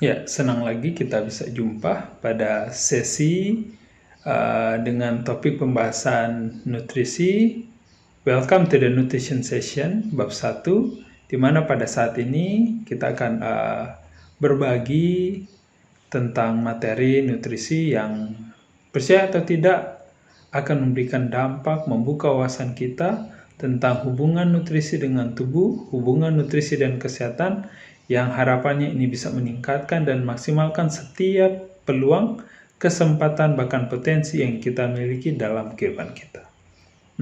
Ya, senang lagi kita bisa jumpa pada sesi dengan topik pembahasan nutrisi. Welcome to the nutrition session bab 1, di mana pada saat ini kita akan berbagi tentang materi nutrisi yang percaya atau tidak akan memberikan dampak, membuka wawasan kita tentang hubungan nutrisi dengan tubuh, hubungan nutrisi dan kesehatan, yang harapannya ini bisa meningkatkan dan maksimalkan setiap peluang, kesempatan, bahkan potensi yang kita miliki dalam kehidupan kita.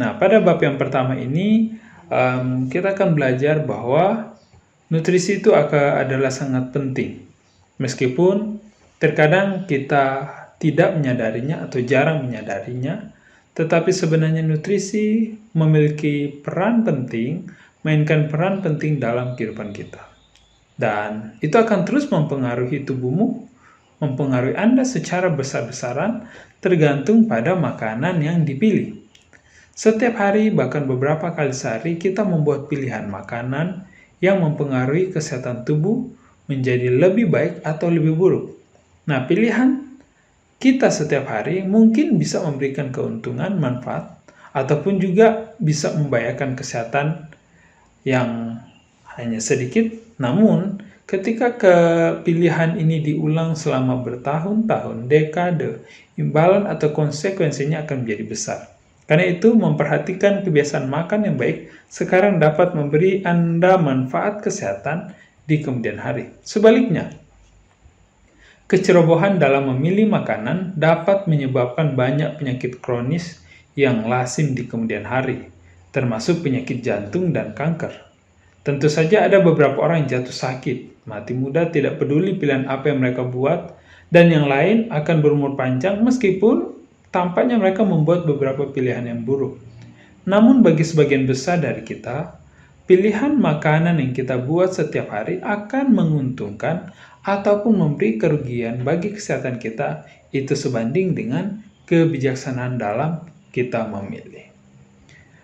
Nah, pada bab yang pertama ini, kita akan belajar bahwa nutrisi itu adalah sangat penting. Meskipun terkadang kita tidak menyadarinya atau jarang menyadarinya, tetapi sebenarnya nutrisi memiliki peran penting, mainkan peran penting dalam kehidupan kita. Dan itu akan terus mempengaruhi tubuhmu, mempengaruhi Anda secara besar-besaran, tergantung pada makanan yang dipilih. Setiap hari, bahkan beberapa kali sehari, kita membuat pilihan makanan yang mempengaruhi kesehatan tubuh menjadi lebih baik atau lebih buruk. Nah, pilihan kita setiap hari mungkin bisa memberikan keuntungan, manfaat, ataupun juga bisa membahayakan kesehatan yang hanya sedikit. Namun, ketika pilihan ini diulang selama bertahun-tahun, dekade, imbalan atau konsekuensinya akan menjadi besar. Karena itu, memperhatikan kebiasaan makan yang baik sekarang dapat memberi Anda manfaat kesehatan di kemudian hari. Sebaliknya, kecerobohan dalam memilih makanan dapat menyebabkan banyak penyakit kronis yang lazim di kemudian hari, termasuk penyakit jantung dan kanker. Tentu saja ada beberapa orang yang jatuh sakit, mati muda, tidak peduli pilihan apa yang mereka buat, dan yang lain akan berumur panjang meskipun tampaknya mereka membuat beberapa pilihan yang buruk. Namun bagi sebagian besar dari kita, pilihan makanan yang kita buat setiap hari akan menguntungkan ataupun memberi kerugian bagi kesehatan kita, itu sebanding dengan kebijaksanaan dalam kita memilih.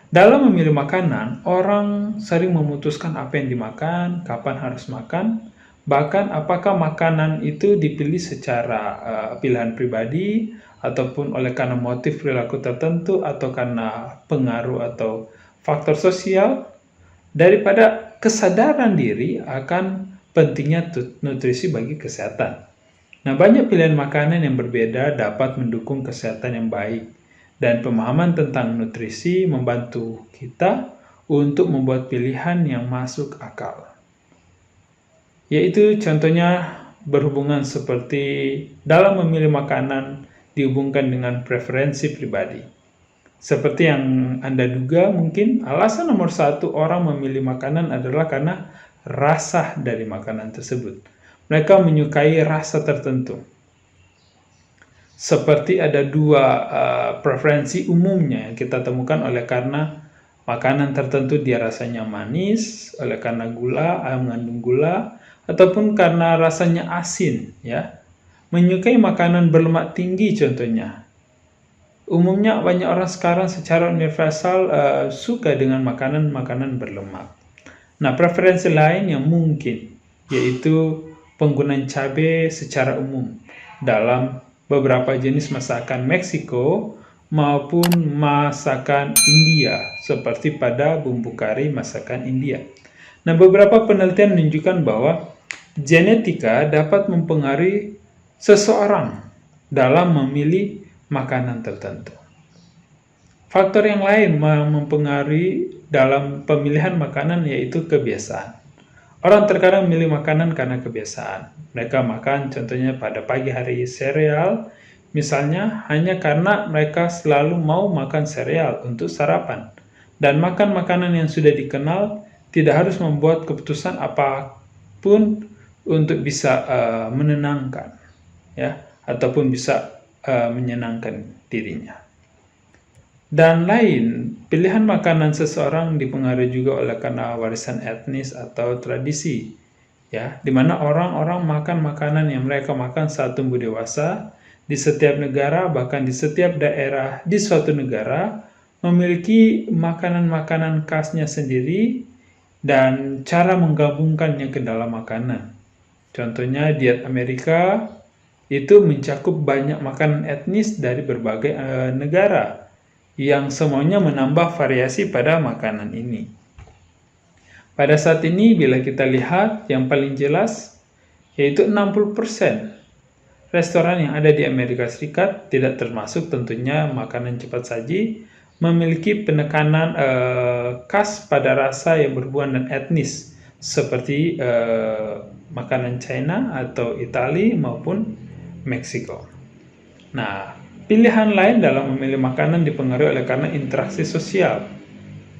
Dalam memilih makanan, orang sering memutuskan apa yang dimakan, kapan harus makan, bahkan apakah makanan itu dipilih secara pilihan pribadi, ataupun oleh karena motif perilaku tertentu, atau karena pengaruh atau faktor sosial, daripada kesadaran diri akan pentingnya nutrisi bagi kesehatan. Nah, banyak pilihan makanan yang berbeda dapat mendukung kesehatan yang baik, dan pemahaman tentang nutrisi membantu kita untuk membuat pilihan yang masuk akal. Yaitu contohnya berhubungan seperti dalam memilih makanan dihubungkan dengan preferensi pribadi. Seperti yang Anda duga, mungkin alasan nomor satu orang memilih makanan adalah karena rasa dari makanan tersebut. Mereka menyukai rasa tertentu. Seperti ada dua preferensi umumnya yang kita temukan oleh karena makanan tertentu dia rasanya manis, oleh karena mengandung gula, ataupun karena rasanya asin, ya. Menyukai makanan berlemak tinggi contohnya. Umumnya banyak orang sekarang secara universal suka dengan makanan-makanan berlemak. Nah, preferensi lain yang mungkin yaitu penggunaan cabai secara umum dalam beberapa jenis masakan Meksiko maupun masakan India, seperti pada bumbu kari masakan India. Nah, beberapa penelitian menunjukkan bahwa genetika dapat mempengaruhi seseorang dalam memilih makanan tertentu. Faktor yang lain mempengaruhi dalam pemilihan makanan yaitu kebiasaan. Orang terkadang memilih makanan karena kebiasaan. Mereka makan contohnya pada pagi hari sereal, misalnya hanya karena mereka selalu mau makan sereal untuk sarapan. Dan makan makanan yang sudah dikenal tidak harus membuat keputusan apapun untuk bisa menenangkan, ya, ataupun bisa menyenangkan dirinya. Dan lain, pilihan makanan seseorang dipengaruhi juga oleh karena warisan etnis atau tradisi, ya, di mana orang-orang makan makanan yang mereka makan saat tumbuh dewasa. Di setiap negara, bahkan di setiap daerah di suatu negara memiliki makanan-makanan khasnya sendiri dan cara menggabungkannya ke dalam makanan. Contohnya diet Amerika itu mencakup banyak makanan etnis dari berbagai negara yang semuanya menambah variasi pada makanan ini. Pada saat ini bila kita lihat yang paling jelas yaitu 60% restoran yang ada di Amerika Serikat, tidak termasuk tentunya makanan cepat saji, memiliki penekanan khas pada rasa yang berhubungan dan etnis seperti makanan China atau Italia maupun Meksiko. Nah, pilihan lain dalam memilih makanan dipengaruhi oleh karena interaksi sosial,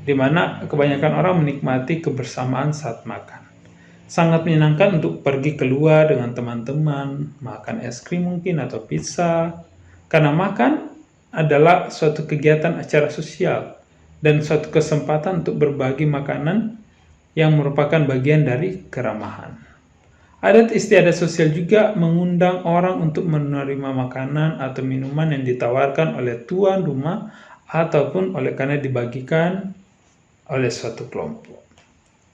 di mana kebanyakan orang menikmati kebersamaan saat makan. Sangat menyenangkan untuk pergi keluar dengan teman-teman, makan es krim mungkin atau pizza, karena makan adalah suatu kegiatan acara sosial dan suatu kesempatan untuk berbagi makanan yang merupakan bagian dari keramahan. Adat istiadat sosial juga mengundang orang untuk menerima makanan atau minuman yang ditawarkan oleh tuan rumah ataupun oleh karena dibagikan oleh suatu kelompok.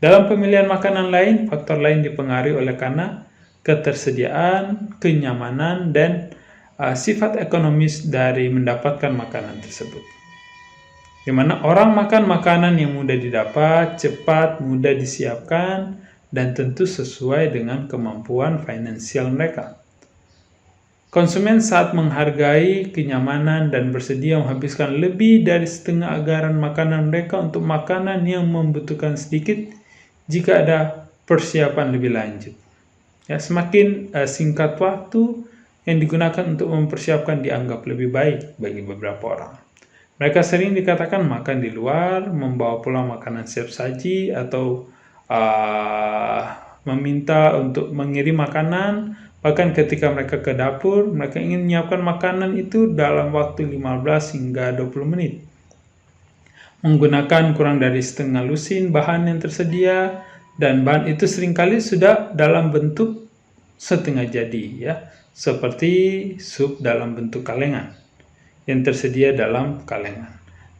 Dalam pemilihan makanan lain, faktor lain dipengaruhi oleh karena ketersediaan, kenyamanan, dan sifat ekonomis dari mendapatkan makanan tersebut. Di mana orang makan makanan yang mudah didapat, cepat, mudah disiapkan, dan tentu sesuai dengan kemampuan finansial mereka. Konsumen saat menghargai kenyamanan dan bersedia menghabiskan lebih dari setengah anggaran makanan mereka untuk makanan yang membutuhkan sedikit jika ada persiapan lebih lanjut. Ya, semakin singkat waktu yang digunakan untuk mempersiapkan dianggap lebih baik bagi beberapa orang. Mereka sering dikatakan makan di luar, membawa pulang makanan siap saji, atau meminta untuk mengirim makanan. Bahkan ketika mereka ke dapur, mereka ingin menyiapkan makanan itu dalam waktu 15 hingga 20 menit. Menggunakan kurang dari setengah lusin bahan yang tersedia, dan bahan itu seringkali sudah dalam bentuk setengah jadi, ya, seperti sup dalam bentuk kalengan yang tersedia dalam kalengan.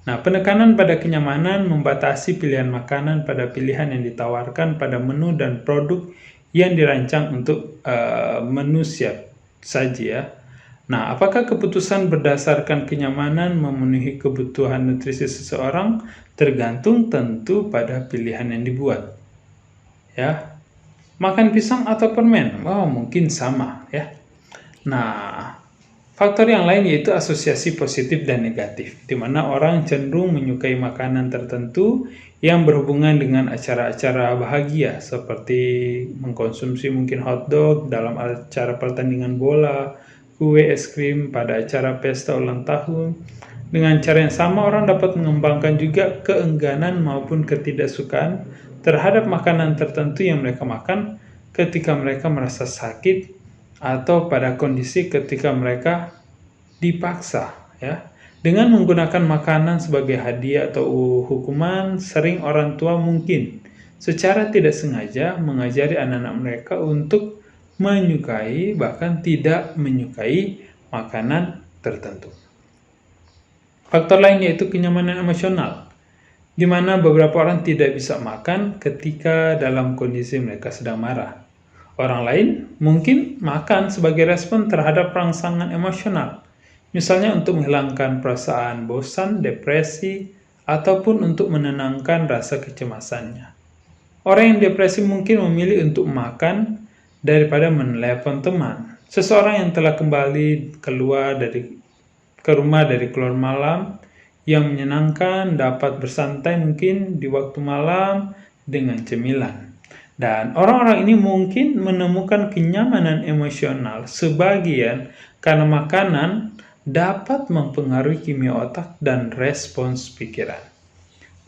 Nah, penekanan pada kenyamanan membatasi pilihan makanan pada pilihan yang ditawarkan pada menu dan produk yang dirancang untuk menu siap saji, ya. Nah, apakah keputusan berdasarkan kenyamanan memenuhi kebutuhan nutrisi seseorang tergantung tentu pada pilihan yang dibuat. Ya, makan pisang atau permen, mungkin sama, ya. Nah, faktor yang lain yaitu asosiasi positif dan negatif, di mana orang cenderung menyukai makanan tertentu yang berhubungan dengan acara-acara bahagia, seperti mengkonsumsi mungkin hotdog dalam acara pertandingan bola, kue es krim pada acara pesta ulang tahun. Dengan cara yang sama, orang dapat mengembangkan juga keengganan maupun ketidaksukaan terhadap makanan tertentu yang mereka makan ketika mereka merasa sakit atau pada kondisi ketika mereka dipaksa, ya. Dengan menggunakan makanan sebagai hadiah atau hukuman, sering orang tua mungkin secara tidak sengaja mengajari anak-anak mereka untuk menyukai bahkan tidak menyukai makanan tertentu. Faktor lain yaitu kenyamanan emosional, di mana beberapa orang tidak bisa makan ketika dalam kondisi mereka sedang marah. Orang lain mungkin makan sebagai respon terhadap rangsangan emosional, misalnya untuk menghilangkan perasaan bosan, depresi, ataupun untuk menenangkan rasa kecemasannya. Orang yang depresi mungkin memilih untuk makan daripada menelepon teman. Seseorang yang telah kembali ke rumah dari keluar malam yang menyenangkan dapat bersantai mungkin di waktu malam dengan cemilan. Dan orang-orang ini mungkin menemukan kenyamanan emosional sebagian karena makanan dapat mempengaruhi kimia otak dan respons pikiran.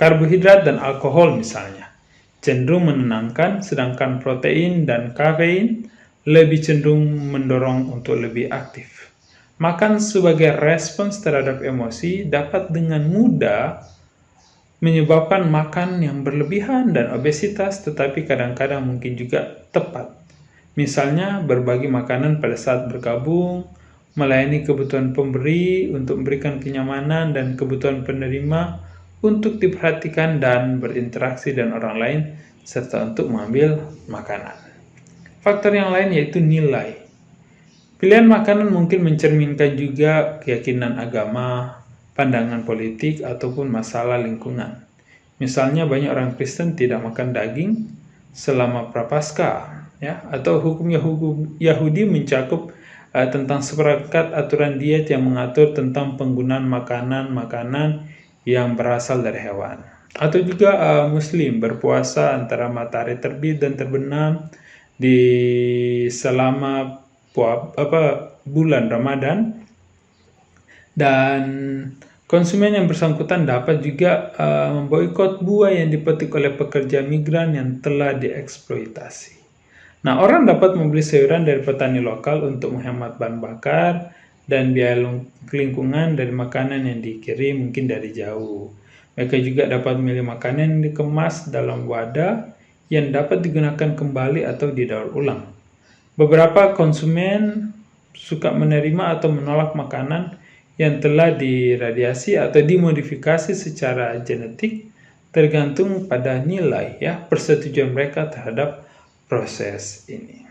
Karbohidrat dan alkohol misalnya cenderung menenangkan, sedangkan protein dan kafein lebih cenderung mendorong untuk lebih aktif. Makan sebagai respons terhadap emosi dapat dengan mudah menyebabkan makan yang berlebihan dan obesitas, tetapi kadang-kadang mungkin juga tepat. Misalnya berbagi makanan pada saat bergabung, melayani kebutuhan pemberi untuk memberikan kenyamanan dan kebutuhan penerima untuk diperhatikan dan berinteraksi dengan orang lain, serta untuk mengambil makanan. faktor yang lain yaitu nilai. Pilihan makanan mungkin mencerminkan juga keyakinan agama, pandangan politik, ataupun masalah lingkungan. Misalnya banyak orang Kristen tidak makan daging selama Prapaskah, ya, atau hukum Yahudi mencakup tentang seperangkat aturan diet yang mengatur tentang penggunaan makanan-makanan yang berasal dari hewan. Atau juga Muslim berpuasa antara matahari terbit dan terbenam di selama bulan Ramadan, dan konsumen yang bersangkutan dapat juga memboikot buah yang dipetik oleh pekerja migran yang telah dieksploitasi. Nah, orang dapat membeli sayuran dari petani lokal untuk menghemat bahan bakar dan biaya lingkungan dari makanan yang dikirim mungkin dari jauh. Mereka juga dapat memilih makanan yang dikemas dalam wadah yang dapat digunakan kembali atau didaur ulang. Beberapa konsumen suka menerima atau menolak makanan yang telah diradiasi atau dimodifikasi secara genetik, tergantung pada nilai persetujuan mereka terhadap proses ini.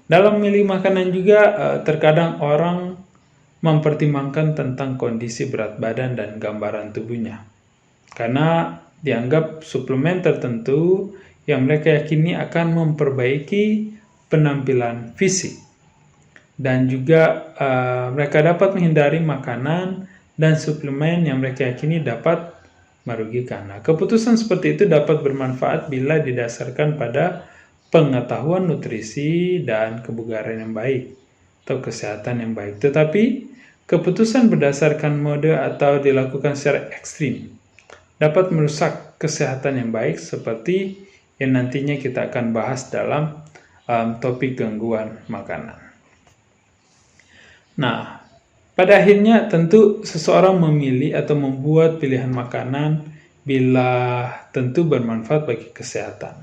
Dalam memilih makanan juga terkadang orang mempertimbangkan tentang kondisi berat badan dan gambaran tubuhnya, karena dianggap suplemen tertentu yang mereka yakini akan memperbaiki penampilan fisik. Dan juga mereka dapat menghindari makanan dan suplemen yang mereka yakini dapat merugikan. Nah, keputusan seperti itu dapat bermanfaat bila didasarkan pada pengetahuan nutrisi dan kebugaran yang baik atau kesehatan yang baik. Tetapi keputusan berdasarkan mode atau dilakukan secara ekstrim dapat merusak kesehatan yang baik, seperti yang nantinya kita akan bahas dalam topik gangguan makanan. Nah, pada akhirnya tentu seseorang memilih atau membuat pilihan makanan bila tentu bermanfaat bagi kesehatan.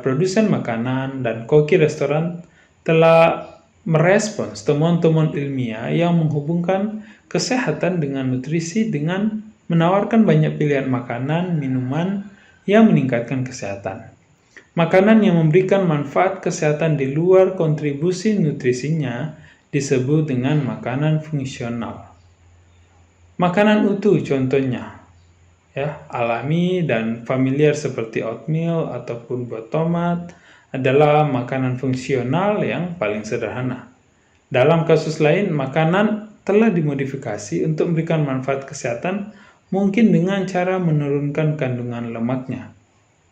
Produsen makanan dan koki restoran telah merespons temuan-temuan ilmiah yang menghubungkan kesehatan dengan nutrisi dengan menawarkan banyak pilihan makanan, minuman yang meningkatkan kesehatan. Makanan yang memberikan manfaat kesehatan di luar kontribusi nutrisinya disebut dengan makanan fungsional. Makanan utuh contohnya, alami dan familiar seperti oatmeal ataupun buah tomat adalah makanan fungsional yang paling sederhana. Dalam kasus lain, makanan telah dimodifikasi untuk memberikan manfaat kesehatan, mungkin dengan cara menurunkan kandungan lemaknya.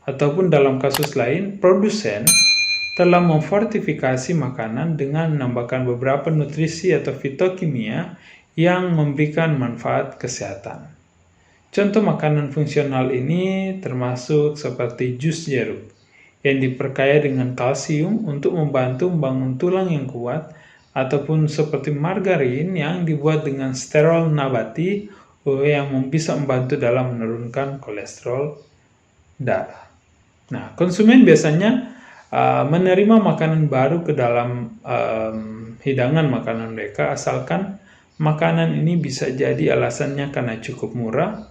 Ataupun dalam kasus lain, produsen telah memfortifikasi makanan dengan menambahkan beberapa nutrisi atau fitokimia yang memberikan manfaat kesehatan. Contoh makanan fungsional ini termasuk seperti jus jeruk yang diperkaya dengan kalsium untuk membantu membangun tulang yang kuat, ataupun seperti margarin yang dibuat dengan sterol nabati yang bisa membantu dalam menurunkan kolesterol darah. Nah, konsumen biasanya menerima makanan baru ke dalam hidangan makanan mereka, asalkan makanan ini bisa jadi alasannya karena cukup murah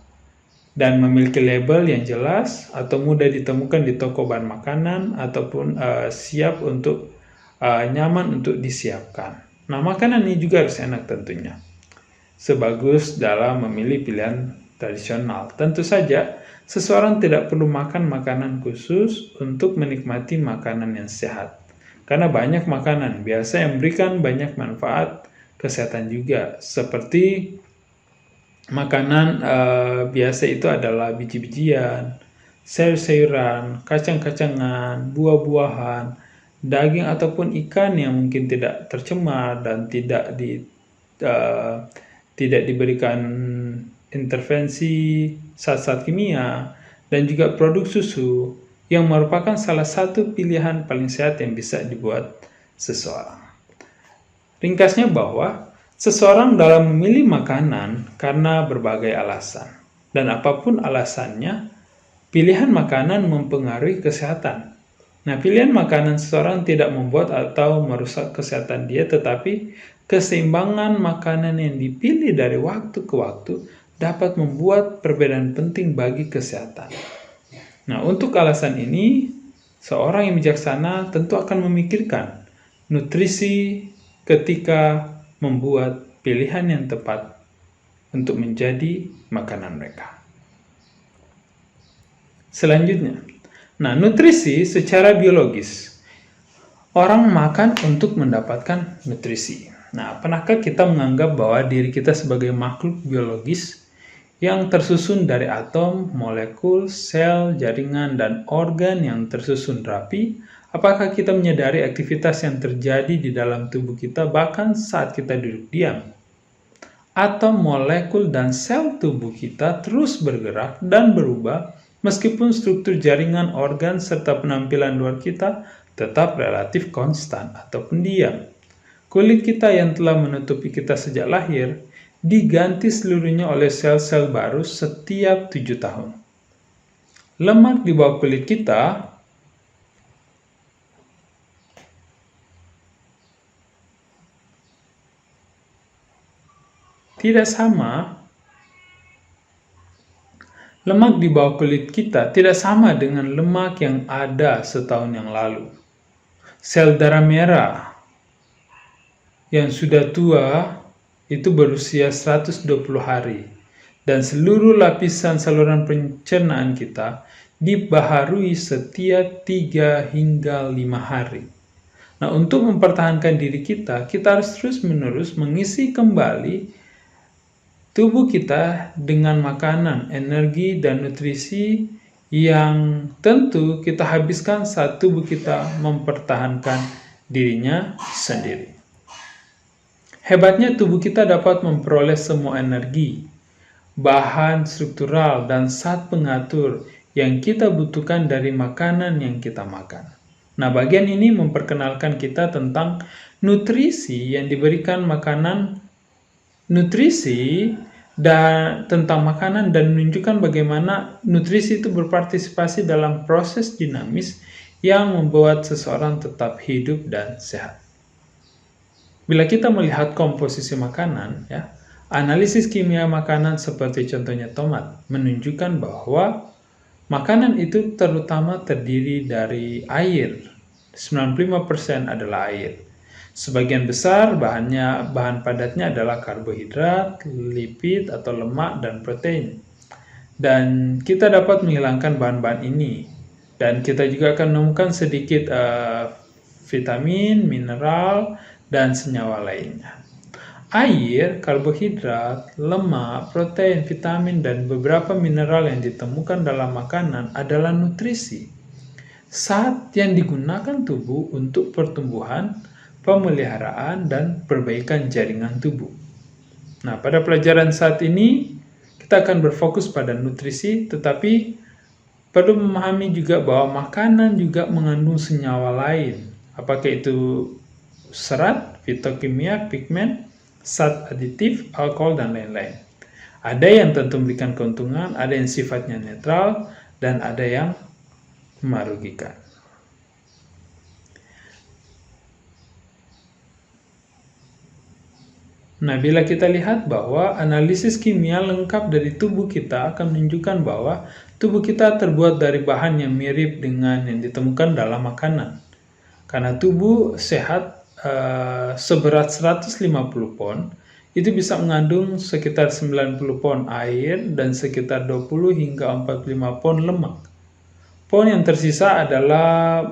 dan memiliki label yang jelas atau mudah ditemukan di toko bahan makanan, ataupun siap untuk nyaman untuk disiapkan. Nah, makanan ini juga harus enak tentunya, sebagus dalam memilih pilihan tradisional. Tentu saja seseorang tidak perlu makan makanan khusus untuk menikmati makanan yang sehat, karena banyak makanan biasa yang memberikan banyak manfaat kesehatan juga, seperti makanan biasa itu adalah biji-bijian, sayur-sayuran, kacang-kacangan, buah-buahan, daging ataupun ikan yang mungkin tidak tercemar dan tidak diberikan intervensi zat-zat kimia, dan juga produk susu yang merupakan salah satu pilihan paling sehat yang bisa dibuat seseorang. Ringkasnya bahwa seseorang dalam memilih makanan karena berbagai alasan, dan apapun alasannya, pilihan makanan mempengaruhi kesehatan. Nah, pilihan makanan seseorang tidak membuat atau merusak kesehatan dia, tetapi keseimbangan makanan yang dipilih dari waktu ke waktu dapat membuat perbedaan penting bagi kesehatan. Nah, untuk alasan ini, Seorang yang bijaksana tentu akan memikirkan nutrisi ketika membuat pilihan yang tepat untuk menjadi makanan mereka. Selanjutnya, nutrisi secara biologis. Orang makan untuk mendapatkan nutrisi. Pernahkah kita menganggap bahwa diri kita sebagai makhluk biologis yang tersusun dari atom, molekul, sel, jaringan, dan organ yang tersusun rapi? Apakah kita menyadari aktivitas yang terjadi di dalam tubuh kita bahkan saat kita duduk diam? Atom, molekul, dan sel tubuh kita terus bergerak dan berubah meskipun struktur jaringan, organ, serta penampilan luar kita tetap relatif konstan ataupun diam. Kulit kita yang telah menutupi kita sejak lahir diganti seluruhnya oleh sel-sel baru setiap 7 tahun. Lemak di bawah kulit kita tidak sama. Lemak di bawah kulit kita tidak sama dengan lemak yang ada setahun yang lalu. Sel darah merah yang sudah tua itu berusia 120 hari dan seluruh lapisan saluran pencernaan kita dibaharui setiap 3 hingga 5 hari. Untuk mempertahankan diri kita harus terus-menerus mengisi kembali tubuh kita dengan makanan, energi, dan nutrisi yang tentu kita habiskan saat tubuh kita mempertahankan dirinya sendiri. Hebatnya tubuh kita dapat memperoleh semua energi, bahan struktural, dan zat pengatur yang kita butuhkan dari makanan yang kita makan. Bagian ini memperkenalkan kita tentang nutrisi yang diberikan makanan, tentang makanan dan menunjukkan bagaimana nutrisi itu berpartisipasi dalam proses dinamis yang membuat seseorang tetap hidup dan sehat. Bila kita melihat komposisi makanan, analisis kimia makanan seperti contohnya tomat menunjukkan bahwa makanan itu terutama terdiri dari air. 95% adalah air. Sebagian besar bahan padatnya adalah karbohidrat, lipid atau lemak, dan protein. Dan kita dapat menghilangkan bahan-bahan ini. Dan kita juga akan menemukan sedikit vitamin, mineral, dan senyawa lainnya. Air, karbohidrat, lemak, protein, vitamin, dan beberapa mineral yang ditemukan dalam makanan adalah nutrisi. Zat yang digunakan tubuh untuk pertumbuhan, pemeliharaan, dan perbaikan jaringan tubuh. Pada pelajaran saat ini, kita akan berfokus pada nutrisi, tetapi perlu memahami juga bahwa makanan juga mengandung senyawa lain. Apakah itu serat, fitokimia, pigmen, zat aditif, alkohol, dan lain-lain. Ada yang tentu memberikan keuntungan, ada yang sifatnya netral, dan ada yang merugikan. Bila kita lihat bahwa analisis kimia lengkap dari tubuh kita akan menunjukkan bahwa tubuh kita terbuat dari bahan yang mirip dengan yang ditemukan dalam makanan. Karena tubuh sehat seberat 150 pon, itu bisa mengandung sekitar 90 pon air dan sekitar 20 hingga 45 pon lemak.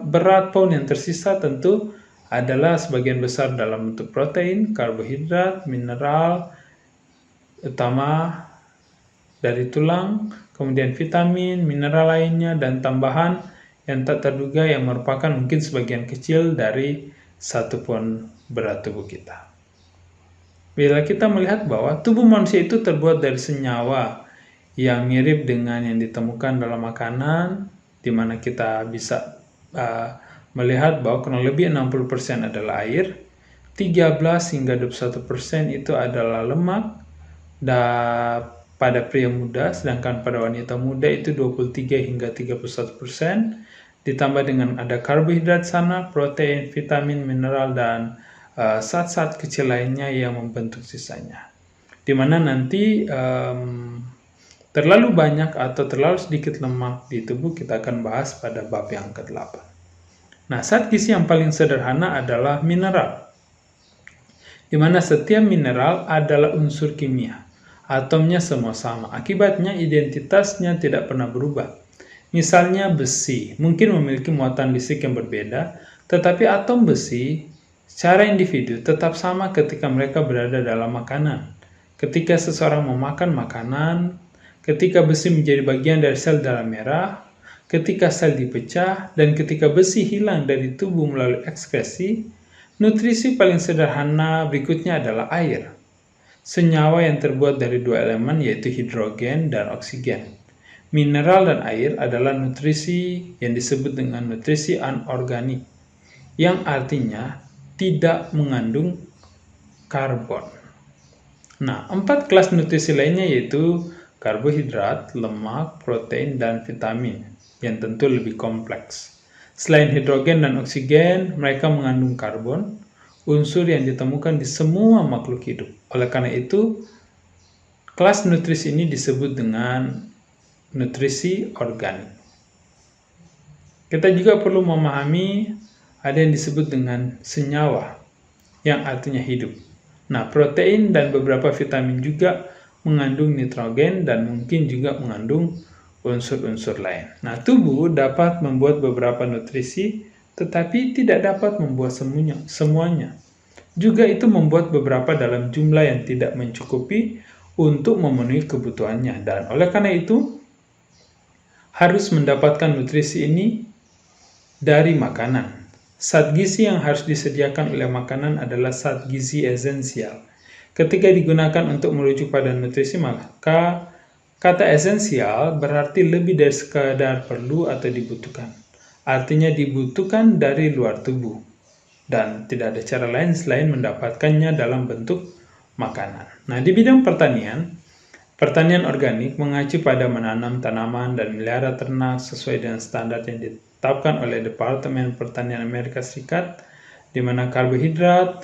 Berat pon yang tersisa tentu adalah sebagian besar dalam bentuk protein, karbohidrat, mineral utama dari tulang, kemudian vitamin, mineral lainnya, dan tambahan yang tak terduga yang merupakan mungkin sebagian kecil dari 1 pon berat tubuh kita. Bila kita melihat bahwa tubuh manusia itu terbuat dari senyawa yang mirip dengan yang ditemukan dalam makanan, di mana kita bisa melihat bahwa kurang lebih 60% adalah air, 13 hingga 21% itu adalah lemak pada pria muda, sedangkan pada wanita muda itu 23 hingga 31%, ditambah dengan ada karbohidrat sana, protein, vitamin, mineral, dan zat-zat kecil lainnya yang membentuk sisanya. Dimana nanti terlalu banyak atau terlalu sedikit lemak di tubuh kita akan bahas pada bab yang ke-8. Nah, zat gizi yang paling sederhana adalah mineral, di mana setiap mineral adalah unsur kimia. Atomnya semua sama, akibatnya identitasnya tidak pernah berubah. Misalnya besi, mungkin memiliki muatan listrik yang berbeda, tetapi atom besi secara individu tetap sama ketika mereka berada dalam makanan. Ketika seseorang memakan makanan, ketika besi menjadi bagian dari sel darah merah, ketika sel dipecah, dan ketika besi hilang dari tubuh melalui ekskresi, nutrisi paling sederhana berikutnya adalah air. Senyawa yang terbuat dari dua elemen yaitu hidrogen dan oksigen. Mineral dan air adalah nutrisi yang disebut dengan nutrisi anorganik, yang artinya tidak mengandung karbon. Nah, 4 kelas nutrisi lainnya yaitu karbohidrat, lemak, protein, dan vitamin, yang tentu lebih kompleks. Selain hidrogen dan oksigen, mereka mengandung karbon, unsur yang ditemukan di semua makhluk hidup. Oleh karena itu, kelas nutrisi ini disebut dengan nutrisi organik. Kita juga perlu memahami ada yang disebut dengan senyawa, yang artinya hidup. Nah, protein dan beberapa vitamin juga mengandung nitrogen dan mungkin juga mengandung unsur-unsur lain. Nah, tubuh dapat membuat beberapa nutrisi, tetapi tidak dapat membuat semuanya. Juga itu membuat beberapa dalam jumlah yang tidak mencukupi untuk memenuhi kebutuhannya. Dan oleh karena itu, harus mendapatkan nutrisi ini dari makanan. Zat gizi yang harus disediakan oleh makanan adalah zat gizi esensial. Ketika digunakan untuk merujuk pada nutrisi, maka kata esensial berarti lebih dari sekadar perlu atau dibutuhkan. Artinya dibutuhkan dari luar tubuh, dan tidak ada cara lain selain mendapatkannya dalam bentuk makanan. Nah, di bidang pertanian organik mengacu pada menanam tanaman dan melihara ternak sesuai dengan standar yang ditetapkan oleh Departemen Pertanian Amerika Serikat, di mana karbohidrat,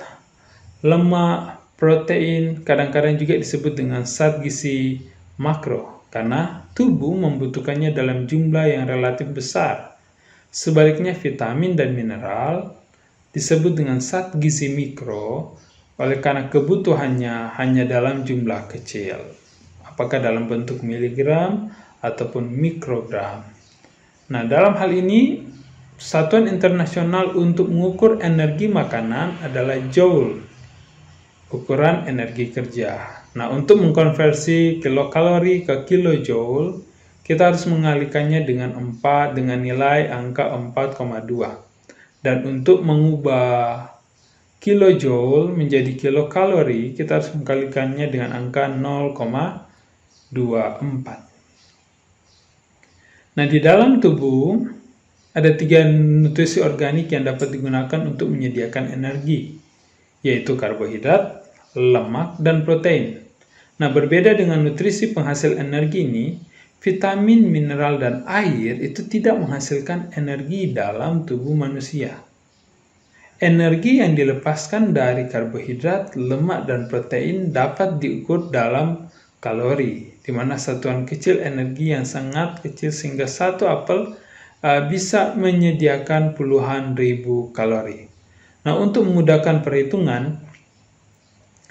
lemak, protein kadang-kadang juga disebut dengan zat gizi makro, karena tubuh membutuhkannya dalam jumlah yang relatif besar. Sebaliknya, vitamin dan mineral disebut dengan zat gizi mikro oleh karena kebutuhannya hanya dalam jumlah kecil, apakah dalam bentuk miligram ataupun mikrogram. Nah, dalam hal ini, satuan internasional untuk mengukur energi makanan adalah joule, ukuran energi kerja. Nah, untuk mengkonversi kilokalori ke kilojoule, kita harus mengalihkannya dengan 4 dengan nilai angka 4,2. Dan untuk mengubah kilojoule menjadi kilokalori, kita harus mengkalikannya dengan angka 0,24. Nah, di dalam tubuh ada 3 nutrisi organik yang dapat digunakan untuk menyediakan energi, yaitu karbohidrat, lemak, dan protein. Nah, berbeda dengan nutrisi penghasil energi ini, vitamin, mineral, dan air itu tidak menghasilkan energi dalam tubuh manusia. Energi yang dilepaskan dari karbohidrat, lemak, dan protein dapat diukur dalam kalori, di mana satuan kecil energi yang sangat kecil sehingga satu apel bisa menyediakan puluhan ribu kalori. Nah, untuk memudahkan perhitungan,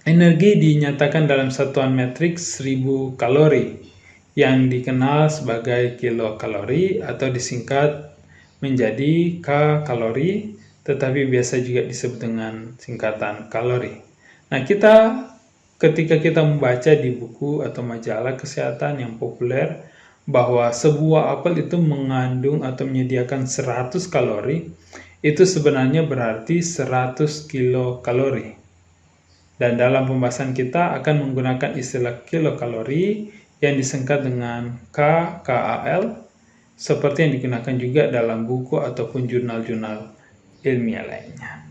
energi dinyatakan dalam satuan metrik 1000 kalori, yang dikenal sebagai kilokalori atau disingkat menjadi K kalori, tetapi biasa juga disebut dengan singkatan kalori. Nah, ketika kita membaca di buku atau majalah kesehatan yang populer bahwa sebuah apel itu mengandung atau menyediakan 100 kalori, itu sebenarnya berarti 100 kilokalori. Dan dalam pembahasan kita akan menggunakan istilah kilokalori yang disingkat dengan KAL, seperti yang digunakan juga dalam buku ataupun jurnal-jurnal ilmiah lainnya.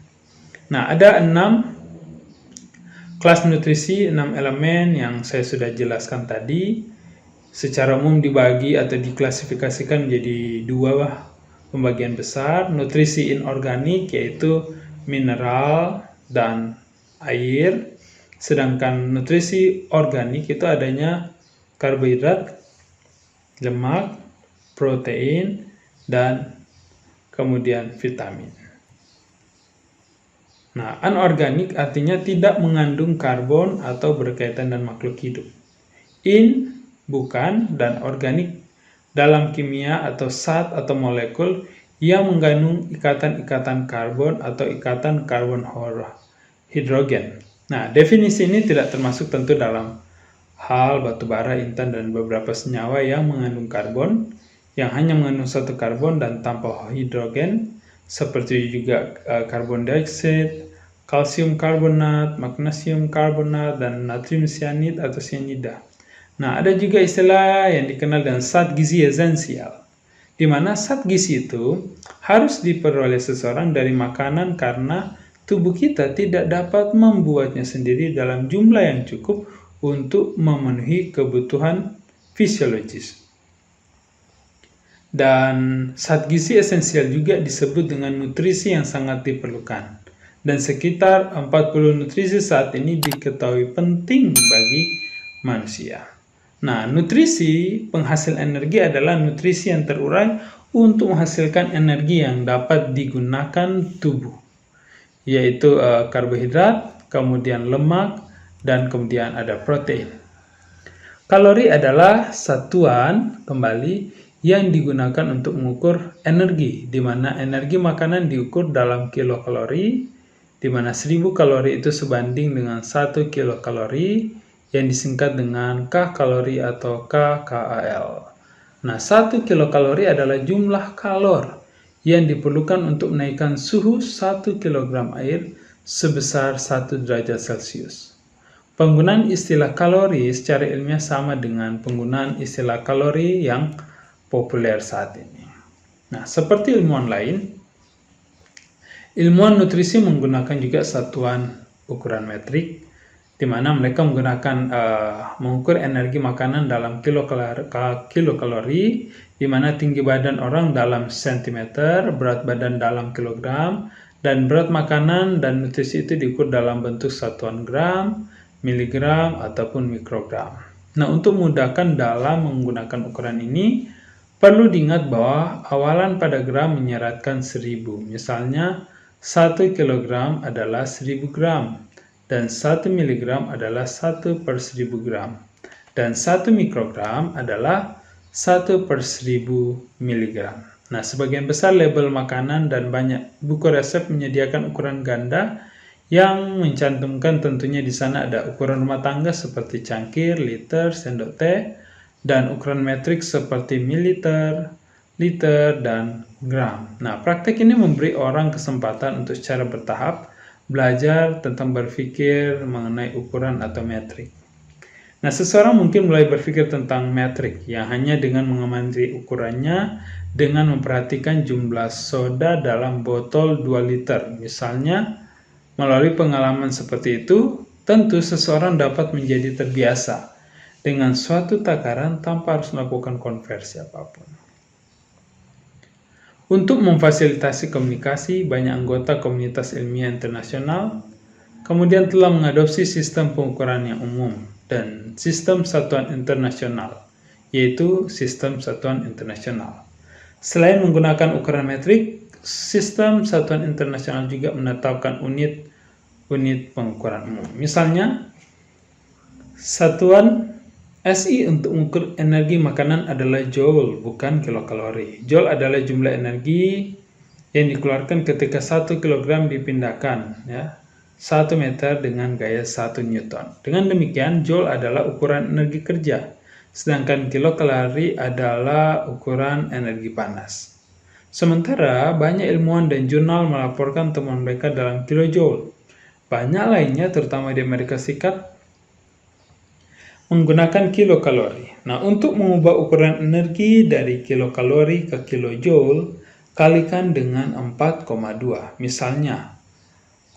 Nah, ada 6 kelas nutrisi, 6 elemen yang saya sudah jelaskan tadi. Secara umum dibagi atau diklasifikasikan menjadi 2 pembagian besar. Nutrisi inorganik yaitu mineral dan air, sedangkan nutrisi organik itu adanya karbohidrat, lemak, protein, dan kemudian vitamin. Nah, anorganik artinya tidak mengandung karbon atau berkaitan dengan makhluk hidup. In, bukan, dan organik dalam kimia atau zat atau molekul yang mengandung ikatan-ikatan karbon atau ikatan karbon hidrogen. Nah, definisi ini tidak termasuk tentu dalam hal batu bara, intan, dan beberapa senyawa yang mengandung karbon, yang hanya mengandung satu karbon dan tanpa hidrogen, seperti juga karbon dioksida, kalsium karbonat, magnesium karbonat, dan natrium cyanida atau cyanida. Nah, ada juga istilah yang dikenal dengan zat gizi esensial, di mana zat gizi itu harus diperoleh seseorang dari makanan karena tubuh kita tidak dapat membuatnya sendiri dalam jumlah yang cukup untuk memenuhi kebutuhan fisiologis. Dan zat gizi esensial juga disebut dengan nutrisi yang sangat diperlukan. Dan sekitar 40 nutrisi saat ini diketahui penting bagi manusia. Nah, nutrisi penghasil energi adalah nutrisi yang terurai untuk menghasilkan energi yang dapat digunakan tubuh, yaitu karbohidrat, kemudian lemak, dan kemudian ada protein. Kalori adalah satuan kembali yang digunakan untuk mengukur energi, di mana energi makanan diukur dalam kilokalori, di mana 1000 kalori itu sebanding dengan 1 kilokalori yang disingkat dengan K kalori atau KKAL. Nah, 1 kilokalori adalah jumlah kalor yang diperlukan untuk menaikkan suhu 1 kg air sebesar 1 derajat Celcius. Penggunaan istilah kalori secara ilmiah sama dengan penggunaan istilah kalori yang populer saat ini. Nah, seperti ilmuwan lain, ilmuwan nutrisi menggunakan juga satuan ukuran metrik, di mana mereka menggunakan mengukur energi makanan dalam kilokalori, di mana tinggi badan orang dalam sentimeter, berat badan dalam kilogram, dan berat makanan dan nutrisi itu diukur dalam bentuk satuan gram, miligram, ataupun mikrogram. Nah, untuk memudahkan dalam menggunakan ukuran ini, perlu diingat bahwa awalan pada gram menyeratkan 1000. Misalnya, 1 kilogram adalah 1000 gram, dan 1 miligram adalah 1/1000 gram, dan 1 mikrogram adalah 1/1000 miligram. Nah, sebagian besar label makanan dan banyak buku resep menyediakan ukuran ganda yang mencantumkan tentunya di sana ada ukuran rumah tangga seperti cangkir, liter, sendok teh, dan ukuran metrik seperti mililiter, liter, dan gram. Nah, praktek ini memberi orang kesempatan untuk secara bertahap belajar tentang berpikir mengenai ukuran atau metrik. Nah, seseorang mungkin mulai berpikir tentang metrik yang hanya dengan mengamati ukurannya dengan memperhatikan jumlah soda dalam botol 2 liter. Misalnya, melalui pengalaman seperti itu, tentu seseorang dapat menjadi terbiasa dengan suatu takaran tanpa harus melakukan konversi apapun. Untuk memfasilitasi komunikasi, banyak anggota komunitas ilmiah internasional kemudian telah mengadopsi sistem pengukuran yang umum dan sistem satuan internasional, yaitu sistem satuan internasional. Selain menggunakan ukuran metrik, sistem satuan internasional juga menetapkan unit pengukuran umum. Misalnya, satuan SI untuk mengukur energi makanan adalah joule, bukan kilokalori. Joule adalah jumlah energi yang dikeluarkan ketika 1 kg dipindahkan, 1 meter dengan gaya 1 Newton. Dengan demikian, joule adalah ukuran energi kerja, sedangkan kilokalori adalah ukuran energi panas. Sementara, banyak ilmuwan dan jurnal melaporkan temuan mereka dalam kilojoule. Banyak lainnya, terutama di Amerika Serikat, menggunakan kilokalori. Nah, untuk mengubah ukuran energi dari kilokalori ke kilojoule, kalikan dengan 4,2. Misalnya,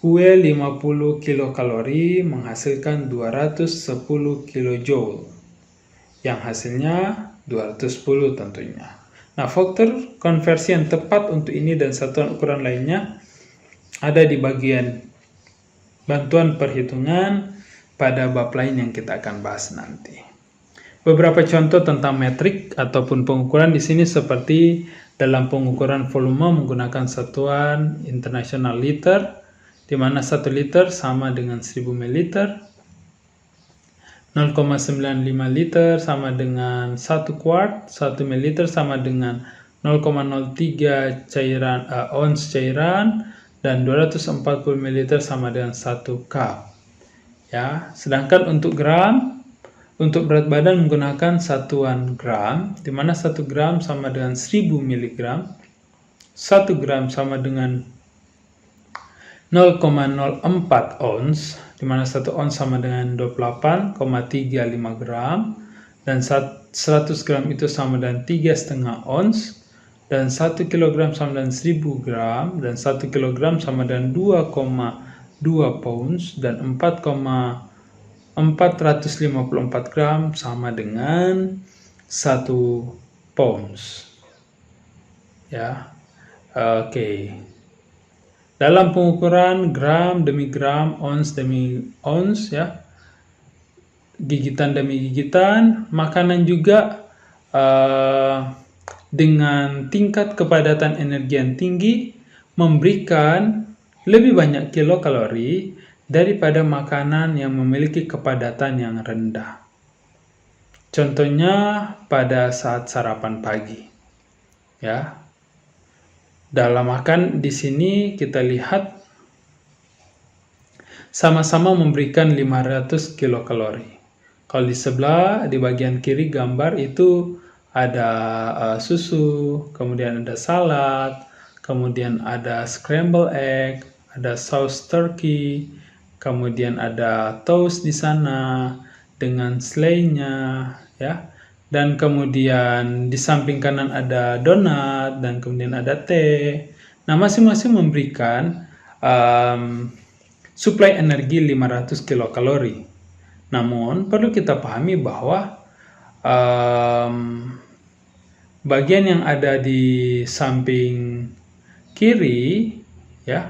kue 50 kilokalori menghasilkan 210 kilojoule, yang hasilnya 210 tentunya. Nah, faktor konversi yang tepat untuk ini dan satuan ukuran lainnya ada di bagian bantuan perhitungan pada bab lain yang kita akan bahas nanti. Beberapa contoh tentang metrik ataupun pengukuran di sini seperti dalam pengukuran volume menggunakan satuan internasional liter, di mana 1 liter sama dengan 1000 ml, 0,95 liter sama dengan 1 quart, 1 ml sama dengan 0,03 ons cairan, dan 240 ml sama dengan 1 cup. Ya, sedangkan untuk gram, untuk berat badan menggunakan satuan gram, di mana 1 gram sama dengan 1000 mg, 1 gram sama dengan 0,04 ons, di mana 1 ons sama dengan 28,35 gram, dan 100 gram itu sama dengan 3,5 ons, dan 1 kg sama dengan 1000 gram, dan 1 kg sama dengan 2,2 pounds, dan 454 gram sama dengan 1 pounds. Ya, oke. Dalam pengukuran gram demi gram, ons demi ons, ya, gigitan demi gigitan, makanan juga dengan tingkat kepadatan energi yang tinggi memberikan lebih banyak kilokalori daripada makanan yang memiliki kepadatan yang rendah. Contohnya pada saat sarapan pagi. Ya. Dalam makan di sini kita lihat sama-sama memberikan 500 kilokalori. Kalau di sebelah di bagian kiri gambar itu ada susu, kemudian ada salad, kemudian ada scrambled egg, ada saus turkey, kemudian ada toast di sana dengan selainya, ya. Dan kemudian di samping kanan ada donat, dan kemudian ada teh. Nah, masing-masing memberikan suplai energi 500 kilokalori. Namun, perlu kita pahami bahwa bagian yang ada di samping kiri, ya,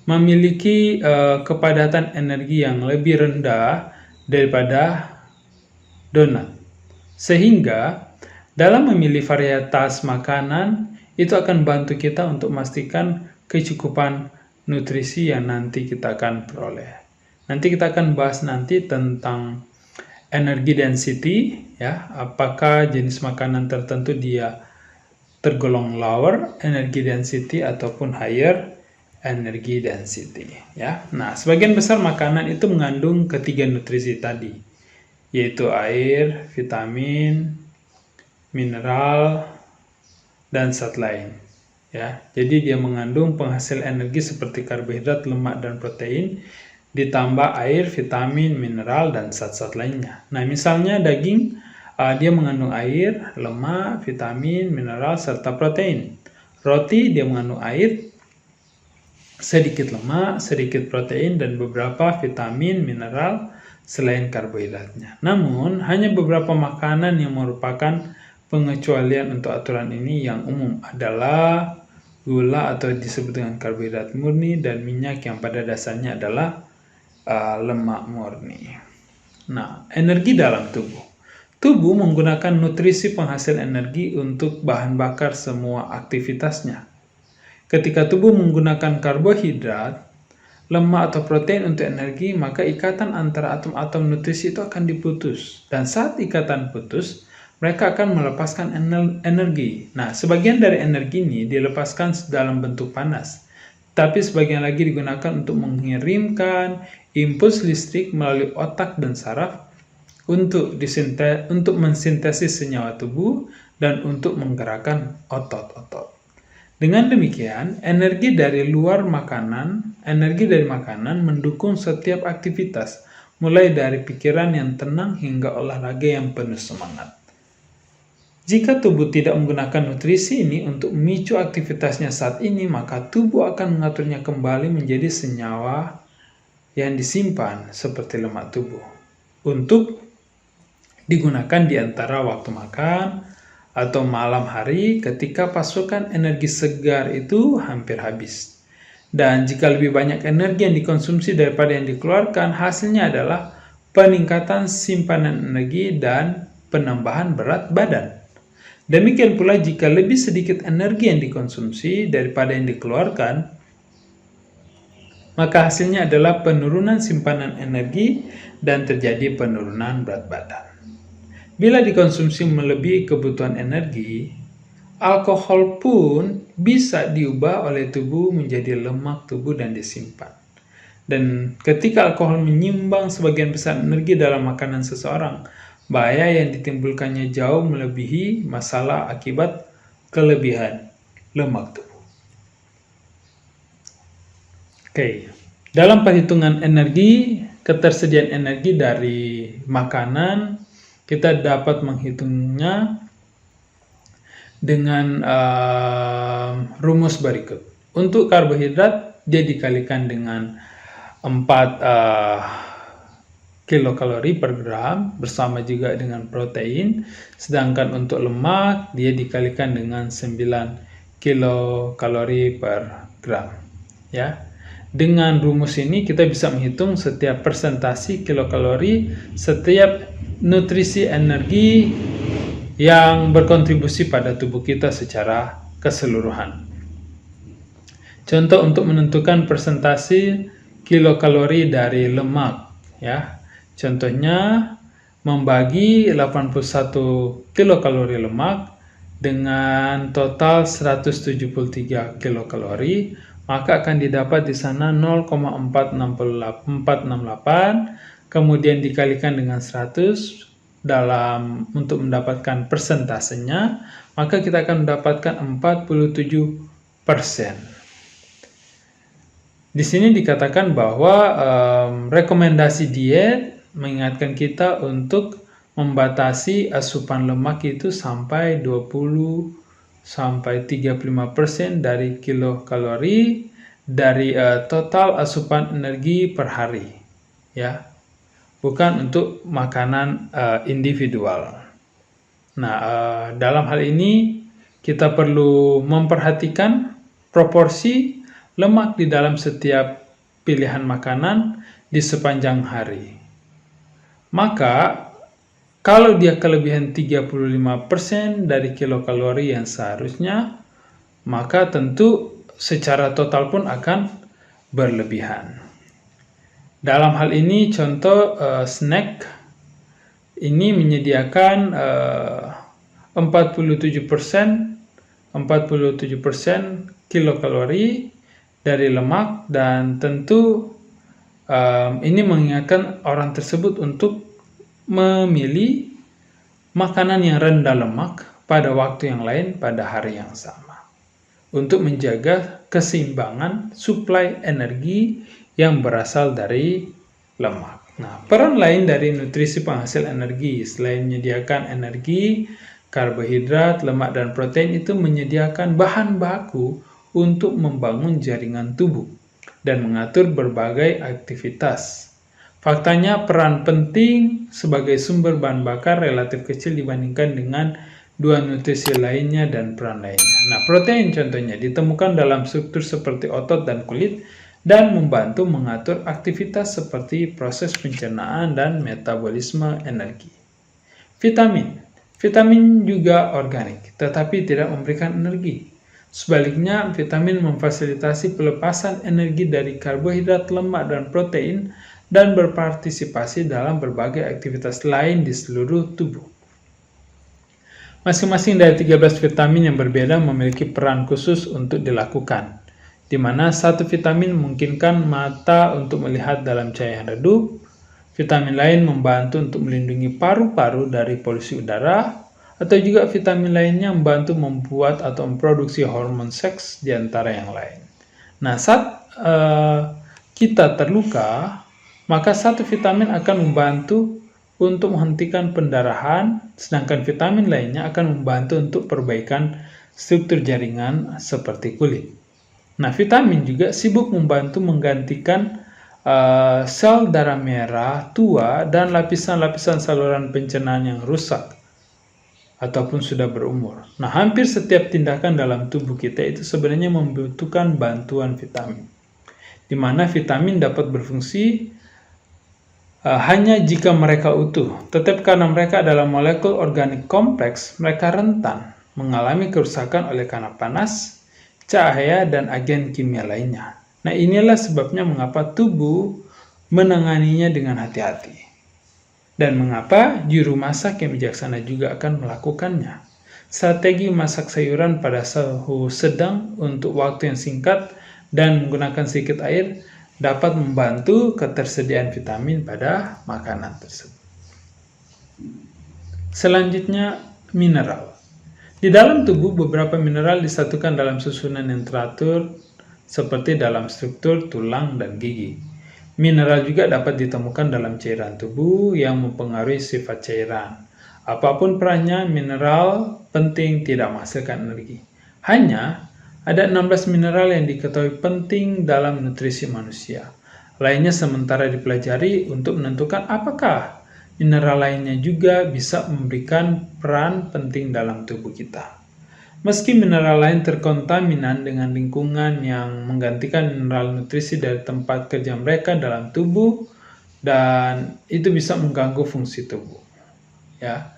memiliki kepadatan energi yang lebih rendah daripada donat. Sehingga dalam memilih varietas makanan itu akan bantu kita untuk memastikan kecukupan nutrisi yang nanti kita akan peroleh. Nanti kita akan bahas nanti tentang energy density, ya, apakah jenis makanan tertentu dia tergolong lower energy density ataupun higher energy density, ya. Nah, sebagian besar makanan itu mengandung ketiga nutrisi tadi, yaitu air, vitamin, mineral, dan zat lain. Ya, jadi dia mengandung penghasil energi seperti karbohidrat, lemak, dan protein, ditambah air, vitamin, mineral, dan zat-zat lainnya. Nah, misalnya daging, dia mengandung air, lemak, vitamin, mineral, serta protein. Roti dia mengandung air, sedikit lemak, sedikit protein, dan beberapa vitamin, mineral, selain karbohidratnya. Namun, hanya beberapa makanan yang merupakan pengecualian untuk aturan ini yang umum adalah gula atau disebut dengan karbohidrat murni, dan minyak yang pada dasarnya adalah lemak murni. Nah, energi dalam tubuh. Tubuh menggunakan nutrisi penghasil energi untuk bahan bakar semua aktivitasnya. Ketika tubuh menggunakan karbohidrat, lemak atau protein untuk energi, maka ikatan antara atom-atom nutrisi itu akan diputus. Dan saat ikatan putus, mereka akan melepaskan energi. Nah, sebagian dari energi ini dilepaskan dalam bentuk panas, tapi sebagian lagi digunakan untuk mengirimkan impuls listrik melalui otak dan saraf untuk mensintesis senyawa tubuh dan untuk menggerakkan otot-otot. Dengan demikian, energi dari makanan mendukung setiap aktivitas, mulai dari pikiran yang tenang hingga olahraga yang penuh semangat. Jika tubuh tidak menggunakan nutrisi ini untuk memicu aktivitasnya saat ini, maka tubuh akan mengaturnya kembali menjadi senyawa yang disimpan seperti lemak tubuh untuk digunakan di antara waktu makan atau malam hari ketika pasokan energi segar itu hampir habis. Dan jika lebih banyak energi yang dikonsumsi daripada yang dikeluarkan, hasilnya adalah peningkatan simpanan energi dan penambahan berat badan. Demikian pula jika lebih sedikit energi yang dikonsumsi daripada yang dikeluarkan, maka hasilnya adalah penurunan simpanan energi dan terjadi penurunan berat badan. Bila dikonsumsi melebihi kebutuhan energi, alkohol pun bisa diubah oleh tubuh menjadi lemak tubuh dan disimpan. Dan ketika alkohol menyumbang sebagian besar energi dalam makanan seseorang, bahaya yang ditimbulkannya jauh melebihi masalah akibat kelebihan lemak tubuh. Oke, dalam perhitungan energi, ketersediaan energi dari makanan, kita dapat menghitungnya dengan rumus berikut. Untuk karbohidrat, dia dikalikan dengan 4 kilokalori per gram bersama juga dengan protein, sedangkan untuk lemak dia dikalikan dengan 9 kilokalori per gram, ya. Dengan rumus ini kita bisa menghitung setiap persentase kilokalori setiap nutrisi energi yang berkontribusi pada tubuh kita secara keseluruhan. Contoh untuk menentukan persentase kilokalori dari lemak, ya. Contohnya membagi 81 kilokalori lemak dengan total 173 kilokalori, maka akan didapat di sana 0,468, kemudian dikalikan dengan 100 untuk mendapatkan persentasenya, maka kita akan mendapatkan 47%. Di sini dikatakan bahwa rekomendasi diet mengingatkan kita untuk membatasi asupan lemak itu sampai 20-35% dari kilokalori dari total asupan energi per hari, ya, bukan untuk makanan individual. Nah, dalam hal ini kita perlu memperhatikan proporsi lemak di dalam setiap pilihan makanan di sepanjang hari. Maka kalau dia kelebihan 35% dari kilokalori yang seharusnya, maka tentu secara total pun akan berlebihan. Dalam hal ini contoh snack ini menyediakan 47% kilokalori dari lemak, dan tentu ini mengingatkan orang tersebut untuk memilih makanan yang rendah lemak pada waktu yang lain pada hari yang sama untuk menjaga keseimbangan suplai energi yang berasal dari lemak. Nah, peran lain dari nutrisi penghasil energi selain menyediakan energi, karbohidrat, lemak, dan protein itu menyediakan bahan baku untuk membangun jaringan tubuh dan mengatur berbagai aktivitas. Faktanya peran penting sebagai sumber bahan bakar relatif kecil dibandingkan dengan dua nutrisi lainnya dan peran lainnya. Nah, protein contohnya ditemukan dalam struktur seperti otot dan kulit dan membantu mengatur aktivitas seperti proses pencernaan dan metabolisme energi. Vitamin juga organik, tetapi tidak memberikan energi. Sebaliknya, vitamin memfasilitasi pelepasan energi dari karbohidrat, lemak, dan protein dan berpartisipasi dalam berbagai aktivitas lain di seluruh tubuh. Masing-masing dari 13 vitamin yang berbeda memiliki peran khusus untuk dilakukan, di mana satu vitamin memungkinkan mata untuk melihat dalam cahaya yang redup, vitamin lain membantu untuk melindungi paru-paru dari polusi udara, atau juga vitamin lainnya membantu membuat atau memproduksi hormon seks di antara yang lain. Nah, saat kita terluka, maka satu vitamin akan membantu untuk menghentikan pendarahan, sedangkan vitamin lainnya akan membantu untuk perbaikan struktur jaringan seperti kulit. Nah, vitamin juga sibuk membantu menggantikan sel darah merah tua dan lapisan-lapisan saluran pencernaan yang rusak ataupun sudah berumur. Nah, hampir setiap tindakan dalam tubuh kita itu sebenarnya membutuhkan bantuan vitamin, di mana vitamin dapat berfungsi hanya jika mereka utuh. Tetapi karena mereka adalah molekul organik kompleks, mereka rentan mengalami kerusakan oleh karena panas, cahaya, dan agen kimia lainnya. Nah, inilah sebabnya mengapa tubuh menanganinya dengan hati-hati. Dan mengapa juru masak yang bijaksana juga akan melakukannya. Strategi masak sayuran pada suhu sedang untuk waktu yang singkat dan menggunakan sedikit air dapat membantu ketersediaan vitamin pada makanan tersebut. Selanjutnya, mineral. Di dalam tubuh, beberapa mineral disatukan dalam susunan yang teratur seperti dalam struktur tulang dan gigi. Mineral juga dapat ditemukan dalam cairan tubuh yang mempengaruhi sifat cairan. Apapun perannya, mineral penting tidak menghasilkan energi. Hanya ada 16 mineral yang diketahui penting dalam nutrisi manusia. Lainnya sementara dipelajari untuk menentukan apakah mineral lainnya juga bisa memberikan peran penting dalam tubuh kita. Meski mineral lain terkontaminan dengan lingkungan yang menggantikan mineral nutrisi dari tempat kerja mereka dalam tubuh, dan itu bisa mengganggu fungsi tubuh. Ya,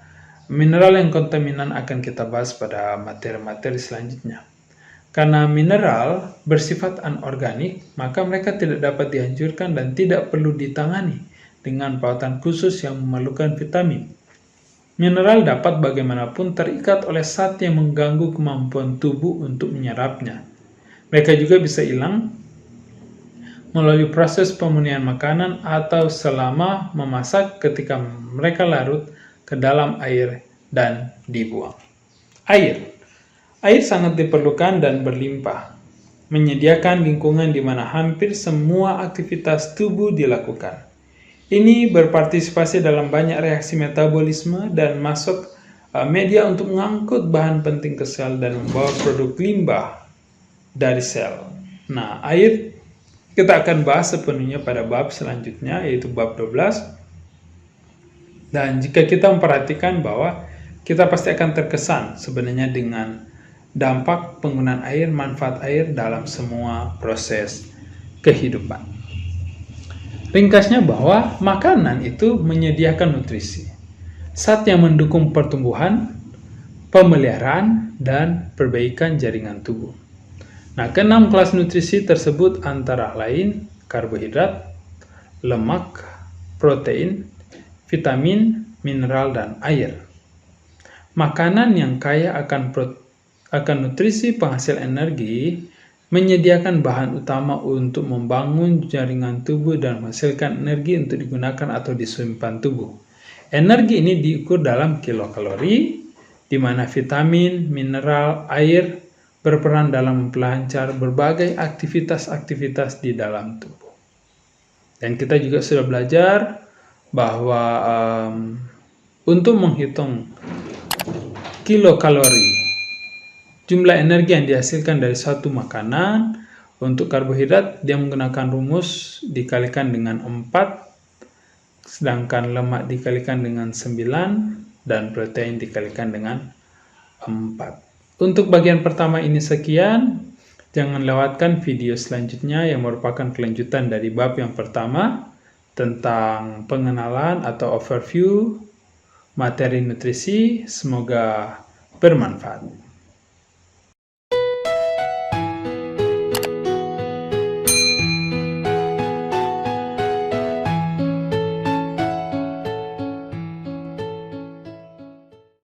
mineral yang kontaminan akan kita bahas pada materi-materi selanjutnya. Karena mineral bersifat anorganik, maka mereka tidak dapat dihancurkan dan tidak perlu ditangani dengan perawatan khusus yang memerlukan vitamin. Mineral dapat bagaimanapun terikat oleh zat yang mengganggu kemampuan tubuh untuk menyerapnya. Mereka juga bisa hilang melalui proses pemunihan makanan atau selama memasak ketika mereka larut ke dalam air dan dibuang. Air sangat diperlukan dan berlimpah, menyediakan lingkungan di mana hampir semua aktivitas tubuh dilakukan. Ini berpartisipasi dalam banyak reaksi metabolisme dan masuk media untuk mengangkut bahan penting ke sel dan membawa produk limbah dari sel. Nah, air kita akan bahas sepenuhnya pada bab selanjutnya, yaitu bab 12. Dan jika kita memperhatikan bahwa kita pasti akan terkesan sebenarnya dengan dampak penggunaan air, manfaat air dalam semua proses kehidupan. Ringkasnya bahwa makanan itu menyediakan nutrisi, zat yang mendukung pertumbuhan, pemeliharaan, dan perbaikan jaringan tubuh. Nah, keenam kelas nutrisi tersebut antara lain karbohidrat, lemak, protein, vitamin, mineral, dan air. Makanan yang kaya akan nutrisi penghasil energi menyediakan bahan utama untuk membangun jaringan tubuh dan menghasilkan energi untuk digunakan atau disimpan tubuh. Energi ini diukur dalam kilokalori, di mana vitamin, mineral, air berperan dalam memperlancar berbagai aktivitas-aktivitas di dalam tubuh. Dan kita juga sudah belajar bahwa untuk menghitung kilokalori, jumlah energi yang dihasilkan dari satu makanan, untuk karbohidrat dia menggunakan rumus dikalikan dengan 4, sedangkan lemak dikalikan dengan 9, dan protein dikalikan dengan 4. Untuk bagian pertama ini sekian. Jangan lewatkan video selanjutnya yang merupakan kelanjutan dari bab yang pertama tentang pengenalan atau overview materi nutrisi. Semoga bermanfaat.